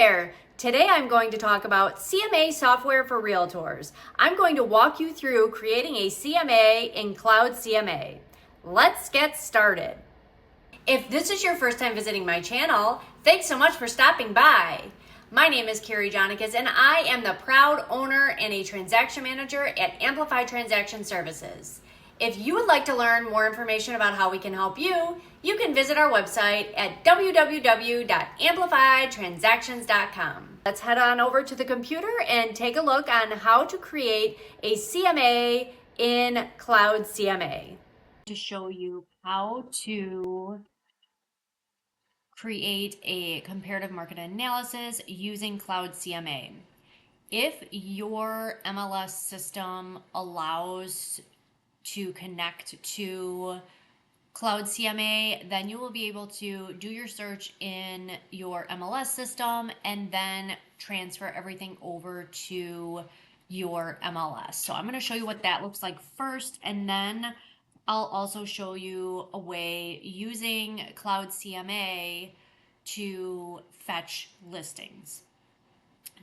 there! Today I'm going to talk about CMA software for realtors. I'm going to walk you through creating a CMA in Cloud CMA. Let's get started. If this is your first time visiting my channel, thanks so much for stopping by. My name is Carrie Jonicus and I am the proud owner and a transaction manager at Amplify Transaction Services. If you would like to learn more information about how we can help you, you can visit our website at www.amplifytransactions.com. Let's head on over to the computer and take a look on how to create a CMA in Cloud CMA. To show you how to create a comparative market analysis using Cloud CMA. If your MLS system allows to connect to Cloud CMA, then you will be able to do your search in your MLS system and then transfer everything over to your MLS. So I'm going to show you what that looks like first, and then I'll also show you a way using Cloud CMA to fetch listings.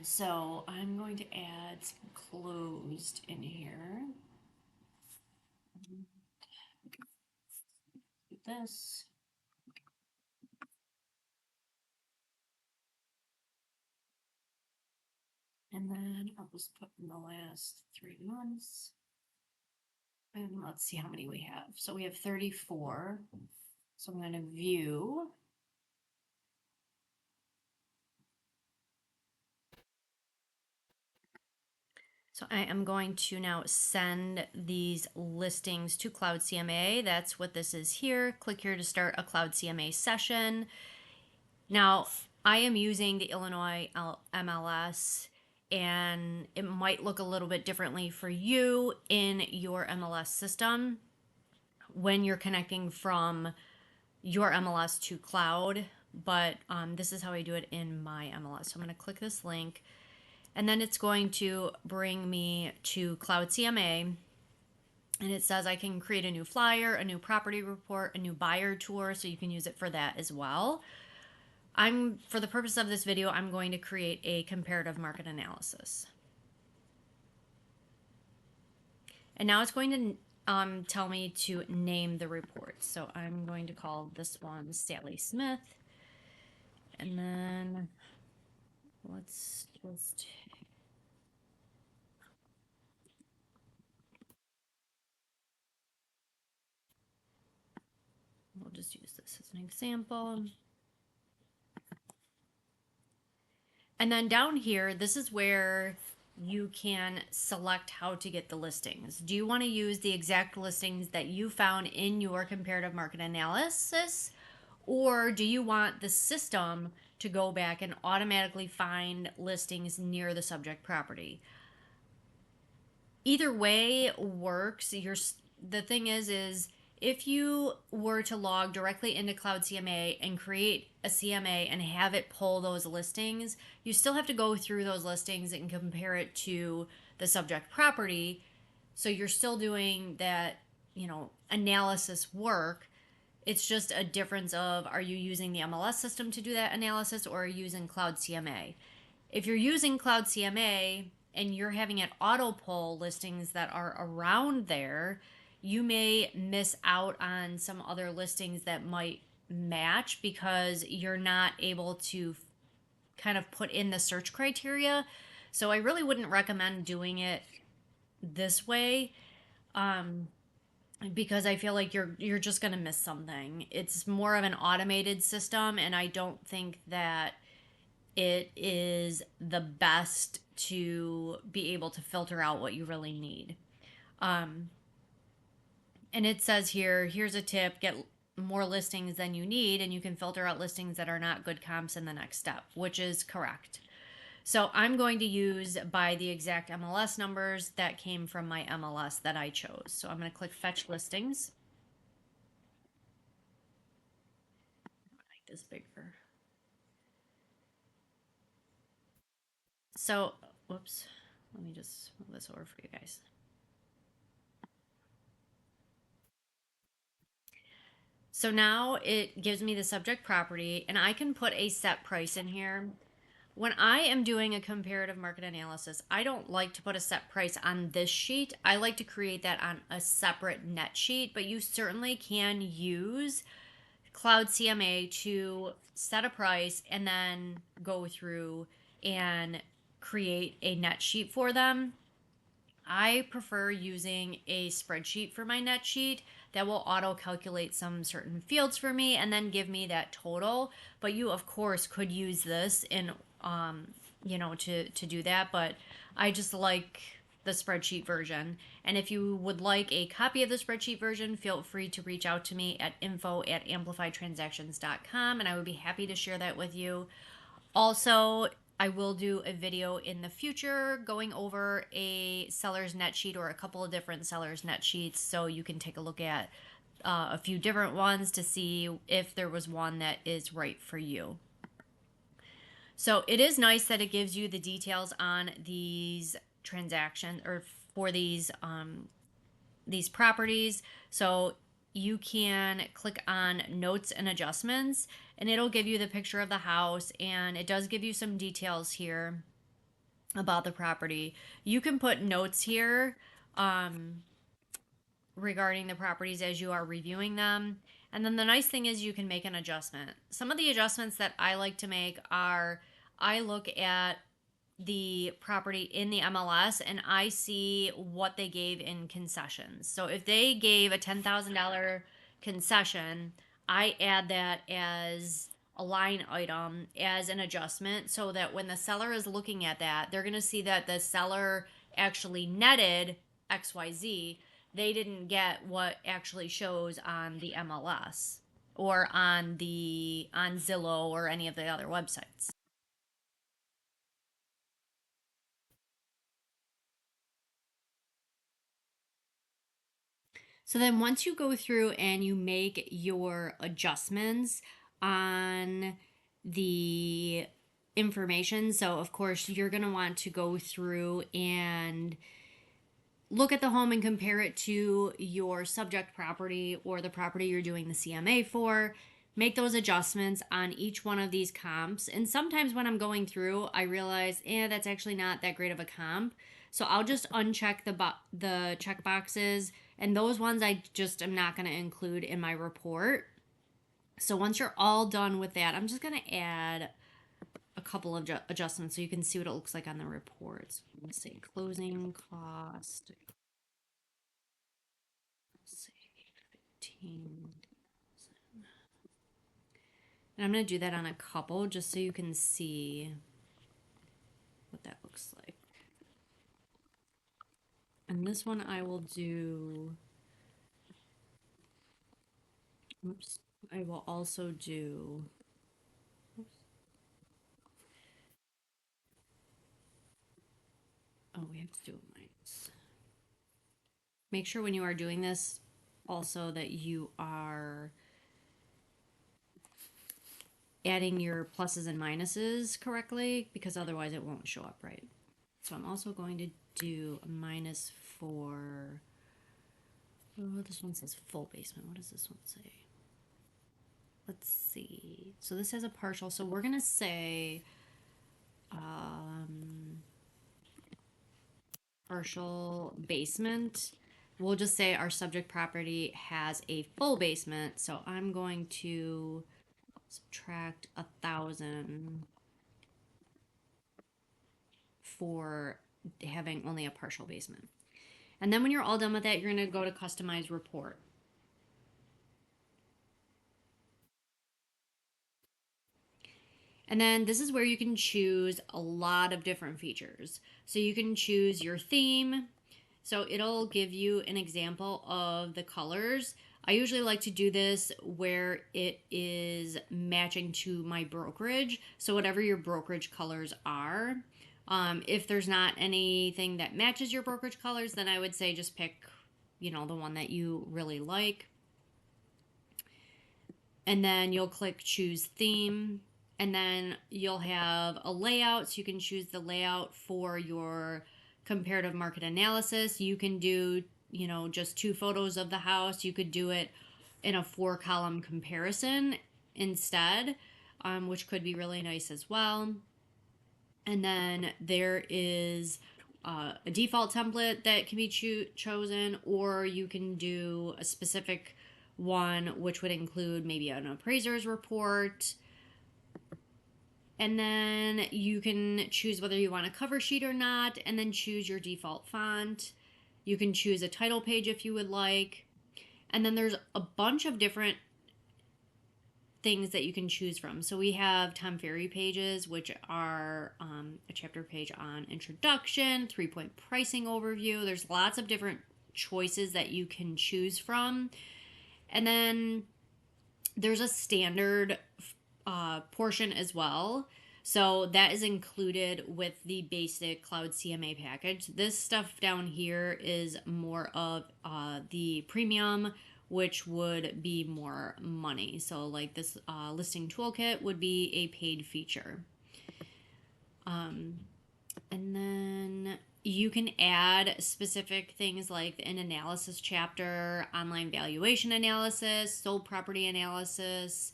So I'm going to add some closed in here. Do this. And then I'll just put in the last 3 months. And let's see how many we have. So we have 34. So I'm going to view. So I am going to now send these listings to Cloud CMA. That's what this is here. Click here to start a Cloud CMA session. Now, I am using the Illinois MLS, and it might look a little bit differently for you in your MLS system when you're connecting from your MLS to Cloud, but this is how I do it in my MLS. So I'm going to click this link, and then it's going to bring me to Cloud CMA, and it says I can create a new flyer, a new property report, a new buyer tour, so you can use it for that as well. For the purpose of this video, I'm going to create a comparative market analysis. And now it's going to tell me to name the report. So I'm going to call this one Sally Smith. And then let's just we'll just use this as an example. And then down here, this is where you can select how to get the listings. Do you want to use the exact listings that you found in your comparative market analysis? Or do you want the system to go back and automatically find listings near the subject property? Either way works. The thing is if you were to log directly into Cloud CMA and create a CMA and have it pull those listings, you still have to go through those listings and compare it to the subject property. So you're still doing that, analysis work. It's just a difference of, are you using the MLS system to do that analysis, or are you using Cloud CMA? If you're using Cloud CMA and you're having it auto pull listings that are around there, you may miss out on some other listings that might match because you're not able to kind of put in the search criteria. So I really wouldn't recommend doing it this way, because I feel like you're just going to miss something. It's more of an automated system, and I don't think that it is the best to be able to filter out what you really need. And it says here, here's a tip: get more listings than you need, and you can filter out listings that are not good comps in the next step, which is correct. So I'm going to use by the exact MLS numbers that came from my MLS that I chose. So I'm going to click Fetch Listings. Make this bigger. So, whoops, let me just move this over for you guys. So now it gives me the subject property, and I can put a set price in here. When I am doing a comparative market analysis, I don't like to put a set price on this sheet. I like to create that on a separate net sheet, but you certainly can use Cloud CMA to set a price and then go through and create a net sheet for them. I prefer using a spreadsheet for my net sheet that will auto calculate some certain fields for me and then give me that total. But you, of course, could use this in, to do that. But I just like the spreadsheet version. And if you would like a copy of the spreadsheet version, feel free to reach out to me at info@amplifiedtransactions.com and I would be happy to share that with you. Also, I will do a video in the future going over a seller's net sheet or a couple of different seller's net sheets so you can take a look at a few different ones to see if there was one that is right for you. So it is nice that it gives you the details on these transactions or for these properties. So you can click on notes and adjustments and it'll give you the picture of the house and it does give you some details here about the property. You can put notes here regarding the properties as you are reviewing them. And then the nice thing is you can make an adjustment. Some of the adjustments that I like to make are I look at the property in the MLS and I see what they gave in concessions. So if they gave a $10,000 concession, I add that as a line item as an adjustment so that when the seller is looking at that, they're going to see that the seller actually netted XYZ. They didn't get what actually shows on the MLS or on Zillow or any of the other websites. So then once you go through and you make your adjustments on the information, so of course you're going to want to go through and look at the home and compare it to your subject property or the property you're doing the CMA for. Make those adjustments on each one of these comps. And sometimes when I'm going through, I realize, that's actually not that great of a comp. So I'll just uncheck the check boxes, and those ones I just am not going to include in my report. So once you're all done with that, I'm just going to add a couple of adjustments so you can see what it looks like on the reports. Let's see, closing cost. Let's see, 15. And I'm going to do that on a couple just so you can see what that looks like. And this one I will do, oops, I will also do, oh, we have to do it minus. Make sure when you are doing this also that you are adding your pluses and minuses correctly because otherwise it won't show up right. So I'm also going to do a minus for, oh, this one says full basement. What does this one say? Let's see. So this has a partial. So we're going to say partial basement. We'll just say our subject property has a full basement. So I'm going to subtract 1,000 for having only a partial basement. And then when you're all done with that, you're going to go to customize report. And then this is where you can choose a lot of different features. So you can choose your theme. So it'll give you an example of the colors. I usually like to do this where it is matching to my brokerage. So whatever your brokerage colors are. If there's not anything that matches your brokerage colors, then I would say just pick, the one that you really like. And then you'll click choose theme. And then you'll have a layout. So you can choose the layout for your comparative market analysis. You can do, just 2 photos of the house. You could do it in a 4-column comparison instead, which could be really nice as well. And then there is a default template that can be chosen, or you can do a specific one, which would include maybe an appraiser's report. And then you can choose whether you want a cover sheet or not, and then choose your default font. You can choose a title page if you would like. And then there's a bunch of different things that you can choose from. So we have Tom Ferry pages, which are a chapter page on introduction, 3-point pricing overview. There's lots of different choices that you can choose from. And then there's a standard portion as well. So that is included with the basic Cloud CMA package. This stuff down here is more of the premium, which would be more money. So like this listing toolkit would be a paid feature. And then you can add specific things like an analysis chapter, online valuation analysis, sold property analysis,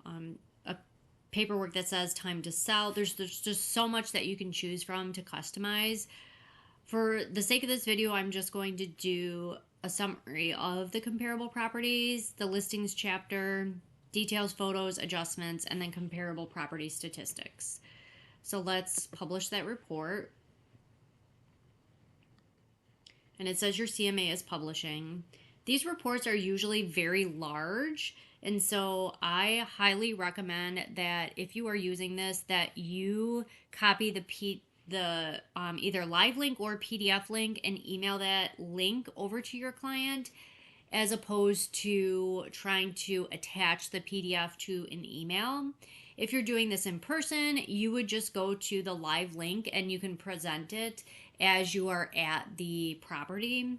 a paperwork that says time to sell. There's just so much that you can choose from to customize. For the sake of this video, I'm just going to do a summary of the comparable properties, the listings chapter, details, photos, adjustments, and then comparable property statistics. So let's publish that report. And it says your CMA is publishing. These reports are usually very large, and so I highly recommend that if you are using this, that you copy the either live link or PDF link and email that link over to your client, as opposed to trying to attach the PDF to an email. If you're doing this in person, you would just go to the live link and you can present it as you are at the property.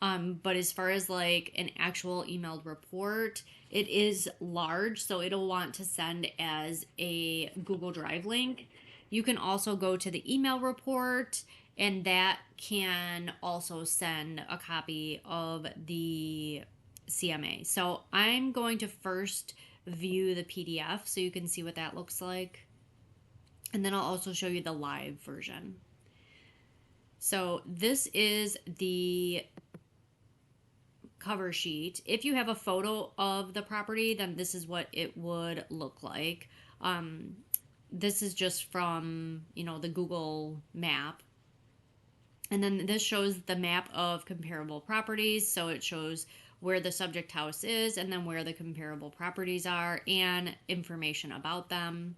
But as far as like an actual emailed report, it is large, so it'll want to send as a Google Drive link. You can also go to the email report, and that can also send a copy of the CMA. So I'm going to first view the PDF so you can see what that looks like. And then I'll also show you the live version. So this is the cover sheet. If you have a photo of the property, then this is what it would look like. This is just from, the Google map. And then this shows the map of comparable properties. So it shows where the subject house is and then where the comparable properties are and information about them.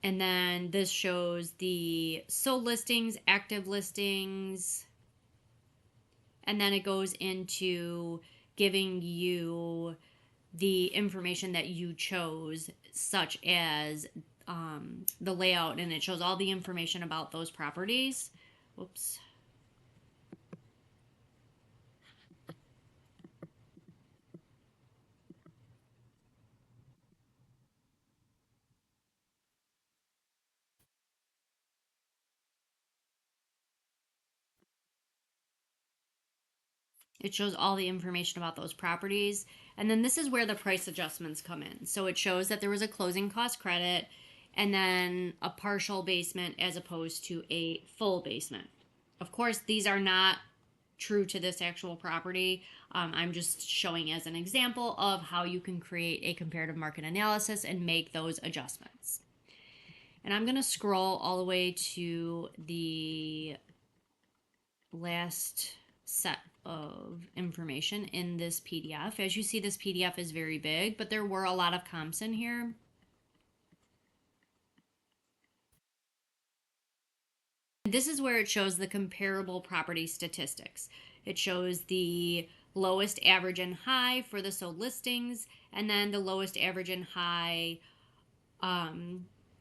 And then this shows the sold listings, active listings, and then it goes into giving you the information that you chose, such as the layout, and it shows all the information about those properties. Whoops. It shows all the information about those properties. And then this is where the price adjustments come in. So it shows that there was a closing cost credit and then a partial basement as opposed to a full basement. Of course, these are not true to this actual property. I'm just showing as an example of how you can create a comparative market analysis and make those adjustments. And I'm going to scroll all the way to the last set of information in this PDF. As you see, this PDF is very big, but there were a lot of comps in here. This is where it shows the comparable property statistics. It shows the lowest, average, and high for the sold listings, and then the lowest, average, and high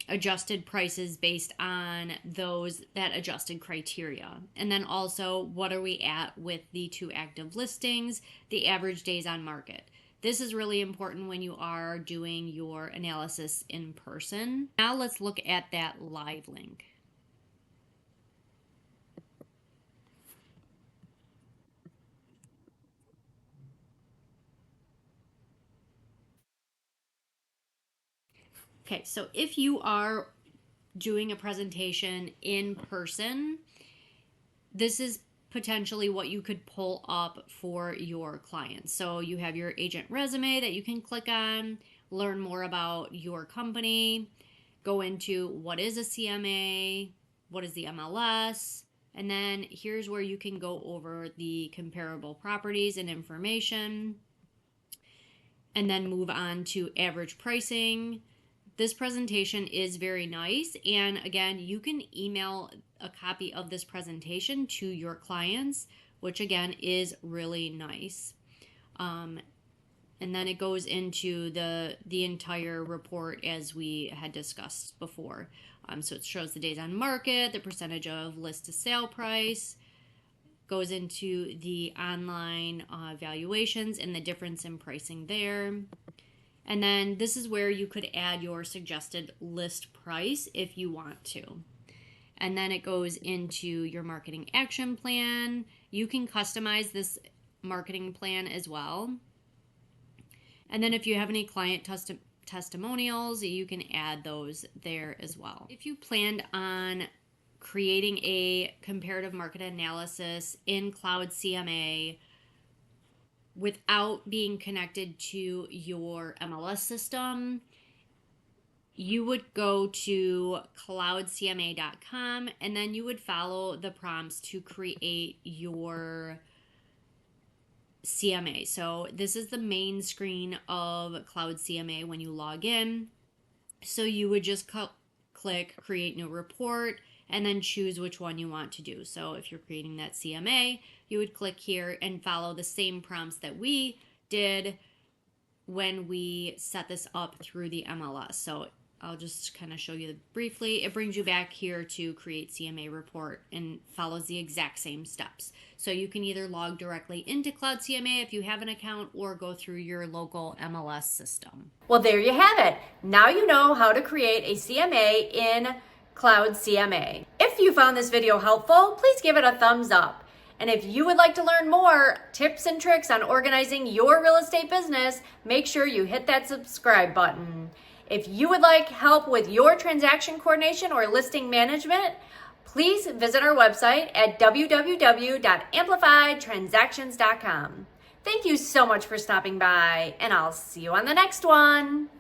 adjusted prices based on that adjusted criteria. And then also, what are we at with the 2 active listings, the average days on market. This is really important when you are doing your analysis in person. Now let's look at that live link. Okay, so if you are doing a presentation in person, this is potentially what you could pull up for your clients. So you have your agent resume that you can click on, learn more about your company, go into what is a CMA, what is the MLS, and then here's where you can go over the comparable properties and information, and then move on to average pricing. This presentation is very nice, and again, you can email a copy of this presentation to your clients, which again is really nice. And then it goes into the entire report as we had discussed before. So it shows the days on market, the percentage of list to sale price, goes into the online valuations and the difference in pricing there. And then this is where you could add your suggested list price if you want to. And then it goes into your marketing action plan. You can customize this marketing plan as well. And then if you have any client testimonials, you can add those there as well. If you planned on creating a comparative market analysis in Cloud CMA without being connected to your MLS system, you would go to cloudcma.com and then you would follow the prompts to create your CMA. So this is the main screen of Cloud CMA when you log in. So you would just click create new report and then choose which one you want to do. So if you're creating that CMA, you would click here and follow the same prompts that we did when we set this up through the MLS. So I'll just kind of show you briefly. It brings you back here to create CMA report and follows the exact same steps. So you can either log directly into Cloud CMA if you have an account or go through your local MLS system. Well, there you have it. Now you know how to create a CMA in Cloud CMA. If you found this video helpful, please give it a thumbs up. And if you would like to learn more tips and tricks on organizing your real estate business, make sure you hit that subscribe button. If you would like help with your transaction coordination or listing management, please visit our website at www.amplifiedtransactions.com. Thank you so much for stopping by, and I'll see you on the next one.